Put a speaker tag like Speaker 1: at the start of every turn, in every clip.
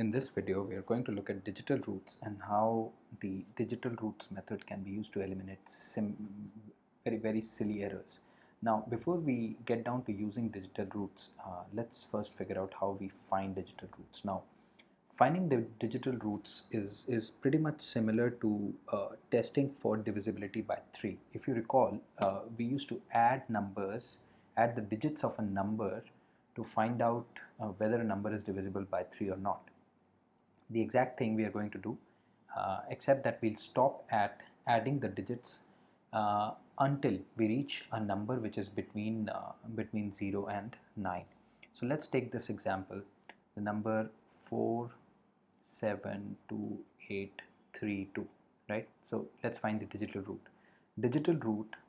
Speaker 1: In this video, we are going to look at digital roots and how the digital roots method can be used to eliminate very silly errors. Now, before we get down to using digital roots, let's first figure out how we find digital roots. Now, finding the digital roots is pretty much similar to testing for divisibility by 3. If you recall, we used to add the digits of a number to find out whether a number is divisible by 3 or not. The exact thing we are going to do, except that we'll stop at adding the digits until we reach a number which is between 0 and 9. So let's take this example, the number 47282, right? So let's find the digital root.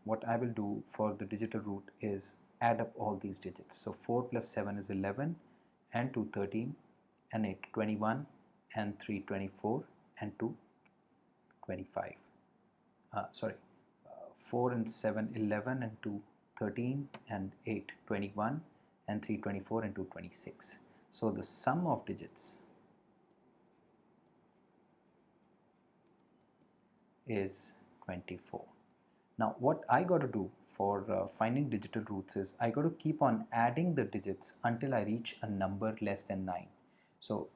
Speaker 1: What I will do for the digital root is add up all these digits. So 4 plus 7 is 11, and 2 13, and 8 21, and 3 24, and 2 25. 4 and 7 11, and 2 13, and 8 21, and 3 24, and 2 26. So the sum of digits is 24. Now what I got to do for finding digital roots is I got to keep on adding the digits until I reach a number less than 9. So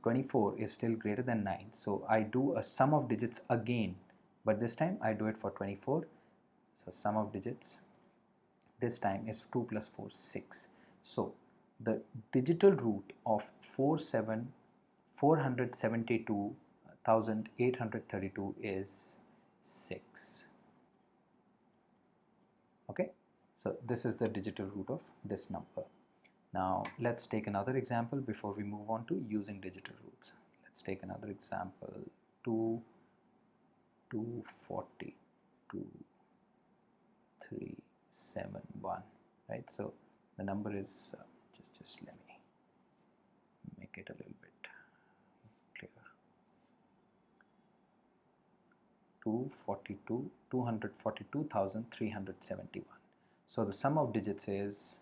Speaker 1: 24 is still greater than 9, so I do a sum of digits again, but this time I do it for 24. So sum of digits this time is 2 plus 4 6. So the digital root of 472,832 is 6. Okay, so this is the digital root of this number. Now let's take another example before we move on to using digital roots. Let's take another example, 240, 2371, right? So the number is just let me make it a little bit clearer. 242,371. So the sum of digits is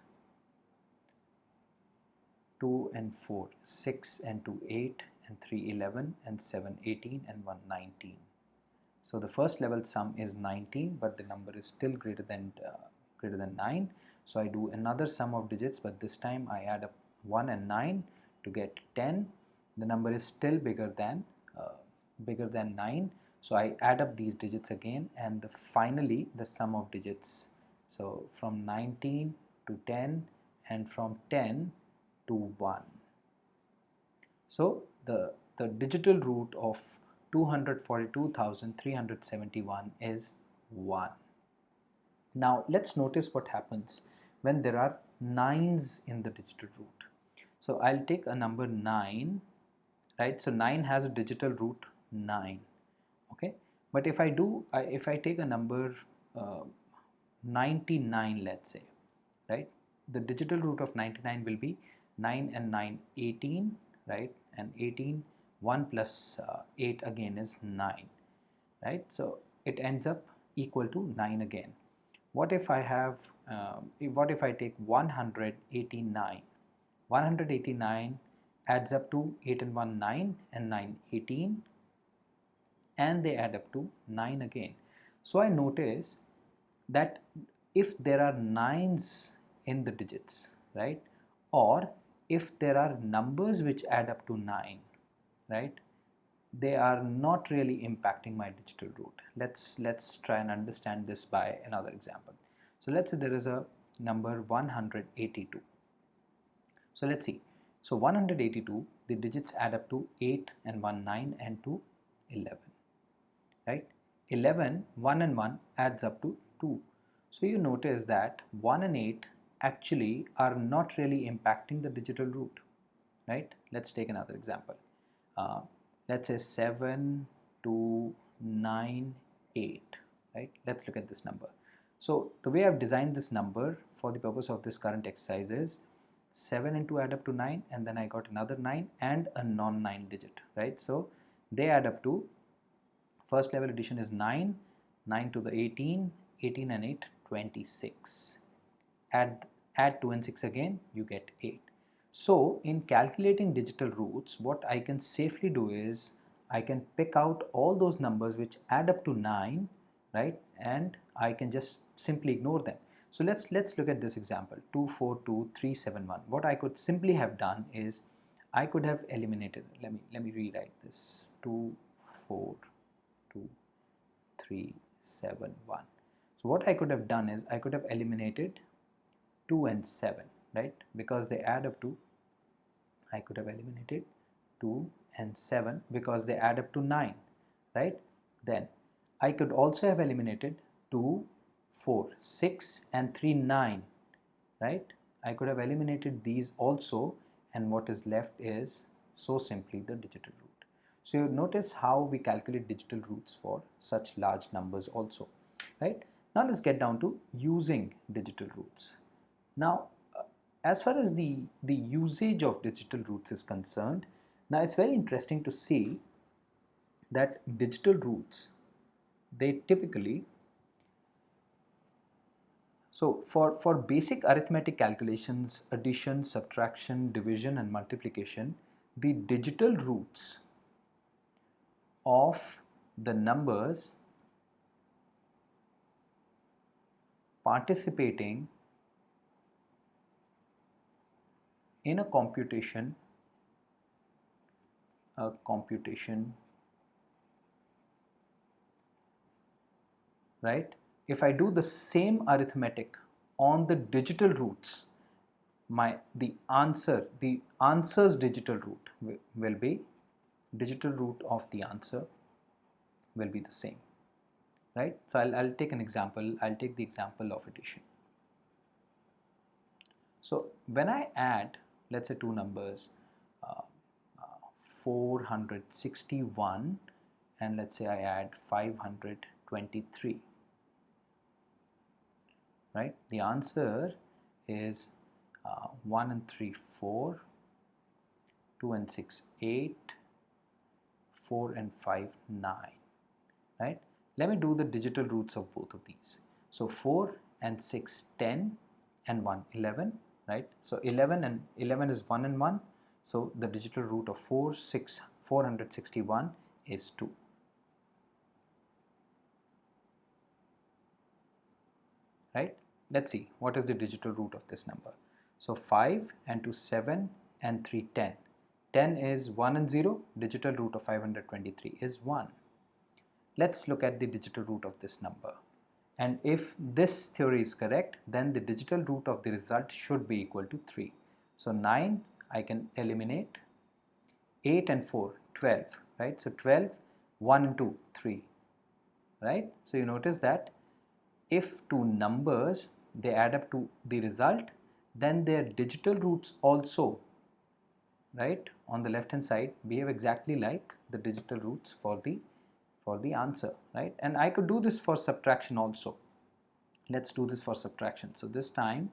Speaker 1: 2 and 4, 6 and 2 8, and 3 11, and 7 18, and 1 19. So the first level sum is 19, but the number is still greater than 9. So I do another sum of digits, but this time I add up 1 and 9 to get 10. The number is still bigger than 9. So I add up these digits again, and finally the sum of digits. So from 19 to 10, and from 10 to 1. So the digital root of 242,371 is 1. Now let's notice what happens when there are 9s in the digital root. So I'll take a number 9, right? So 9 has a digital root 9. Okay, but if I take a number 99, let's say, right, the digital root of 99 will be 9 and 9 18, right, and 18, 1 plus 8 again is 9, right? So it ends up equal to 9 again. What if I take 189? 189 adds up to 8 and 1 9, and 9 18, and they add up to 9 again. So I notice that if there are 9s in the digits, right, or if there are numbers which add up to 9, right, they are not really impacting my digital root. Let's try and understand this by another example. So let's say there is a number 182. So let's see. So 182, the digits add up to 8 and 1 9, and 2 11, right? 11, 1 and 1 adds up to 2. So you notice that 1 and 8 actually are not really impacting the digital root, right? Let's take another example. Let's say 7298, right? Let's look at this number. So the way I've designed this number for the purpose of this current exercise is 7 and 2 add up to 9, and then I got another 9 and a non-9 digit, right? So they add up to, first level addition is 9, 9 to the 18, 18 and 8, 26. Add 2 and 6 again, you get 8. So in calculating digital roots, what I can safely do is I can pick out all those numbers which add up to 9, right? And I can just simply ignore them. So let's look at this example, 242371. What I could simply have done is I could have eliminated, let me rewrite this, 242371. So what I could have done is I could have eliminated 2 and 7, right? Because they add up to, I could have eliminated 2 and 7 because they add up to 9, right? Then I could also have eliminated 2, 4, 6 and 3, 9, right? I could have eliminated these also, and what is left is so simply the digital root. So you notice how we calculate digital roots for such large numbers also, right? Now let's get down to using digital roots. Now, as far as the usage of digital roots is concerned, now it's very interesting to see that digital roots, they typically, so for basic arithmetic calculations, addition, subtraction, division and multiplication, the digital roots of the numbers participating in a computation, right? If I do the same arithmetic on the digital roots, the answer's digital root will be, digital root of the answer will be the same, right? So I'll take an example. I'll take the example of addition. So when I add, let's say two numbers, uh, 461 and let's say I add 523, right? The answer is 1 and 3 4, 2 and 6 8, 4 and 5 9, right? Let me do the digital roots of both of these. So 4 and 6 10 and 1 11, right? So 11 and 11 is 1 and 1, so the digital root of 461 is 2. Right? Let's see what is the digital root of this number. So 5 and 2 7 and 3 10. 10 is 1 and 0. Digital root of 523 is 1. Let's look at the digital root of this number. And if this theory is correct, then the digital root of the result should be equal to 3. So 9 I can eliminate, 8 and 4 12, right? So 12, 1 and 2 3, right? So you notice that if two numbers they add up to the result, then their digital roots also, right, on the left hand side behave exactly like the digital roots for the answer, right? And I could do this for subtraction also. Let's do this for subtraction. So this time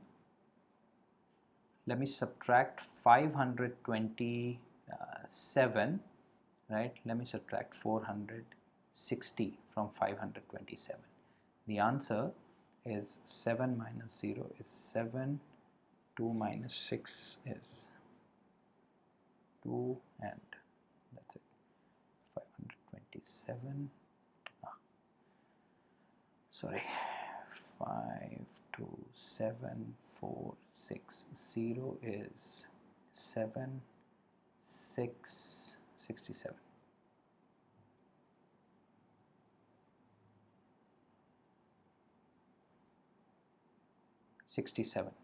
Speaker 1: let me subtract 527, right? Let me subtract 460 from 527. The answer is 7 minus 0 is 7, 2 minus 6 is 2, and that's it, 527, sorry, 527,460 is 7, 6, 67.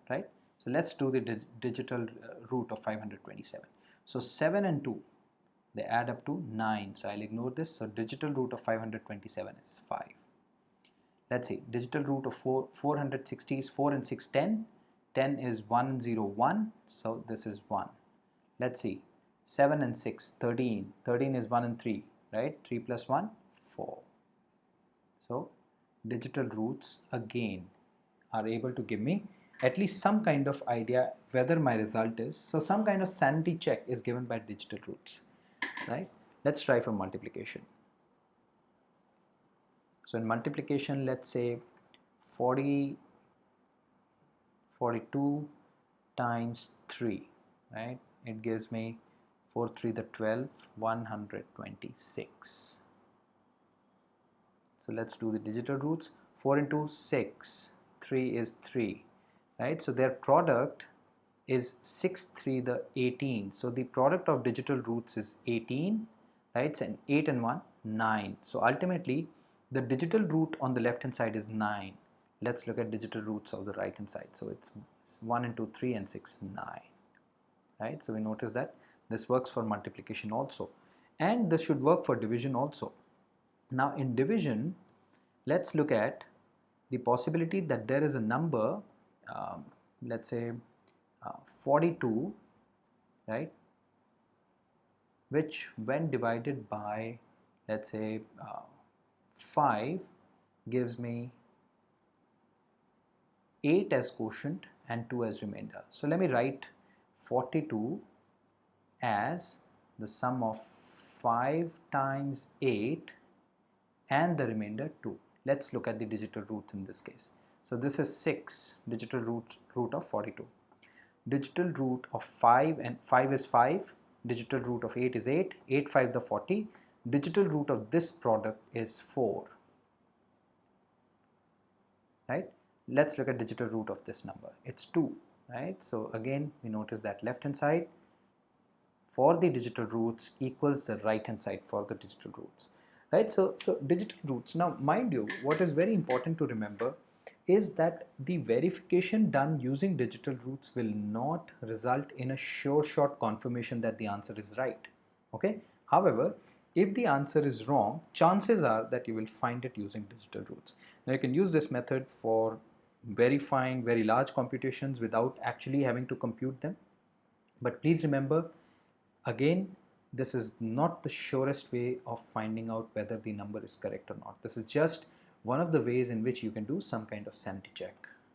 Speaker 1: Right? So let's do the digital root of 527. So 7 and 2, they add up to 9. So I'll ignore this. So digital root of 527 is 5. Let's see, digital root of 460 is 4 and 6 10. 10 is 1 and 0 1. So this is 1. Let's see, 7 and 6 13. 13 is 1 and 3, right? 3 plus 1 4. So digital roots again are able to give me at least some kind of idea whether my result is, so some kind of sanity check is given by digital roots, right? Let's try for multiplication. So in multiplication, let's say 42 times 3, right? It gives me 4 3 the 12, 126. So let's do the digital roots. 4 into 6, 3 is 3, right? So their product is 6 3 the 18. So the product of digital roots is 18, right? And 8 and 1, 9. So ultimately the digital root on the left hand side is 9. Let's look at digital roots of the right hand side. So it's 1 into 3 and 6, 9, right? So we notice that this works for multiplication also, and this should work for division also. Now in division, let's look at the possibility that there is a number, let's say 42, right, which when divided by, let's say 5, gives me 8 as quotient and 2 as remainder. So let me write 42 as the sum of 5 times 8 and the remainder 2. Let's look at the digital roots in this case. So this is 6, digital root of 42. Digital root of 5, and 5 is 5, digital root of 8 is 8, 8 5 the 40, digital root of this product is 4, right? Let's look at digital root of this number, it's 2, right? So again we notice that left hand side for the digital roots equals the right hand side for the digital roots, right? So digital roots, now mind you, what is very important to remember is that the verification done using digital roots will not result in a sure shot confirmation that the answer is right, okay? However, if the answer is wrong, chances are that you will find it using digital roots. Now you can use this method for verifying very large computations without actually having to compute them, but please remember, again, this is not the surest way of finding out whether the number is correct or not. This is just one of the ways in which you can do some kind of sanity check.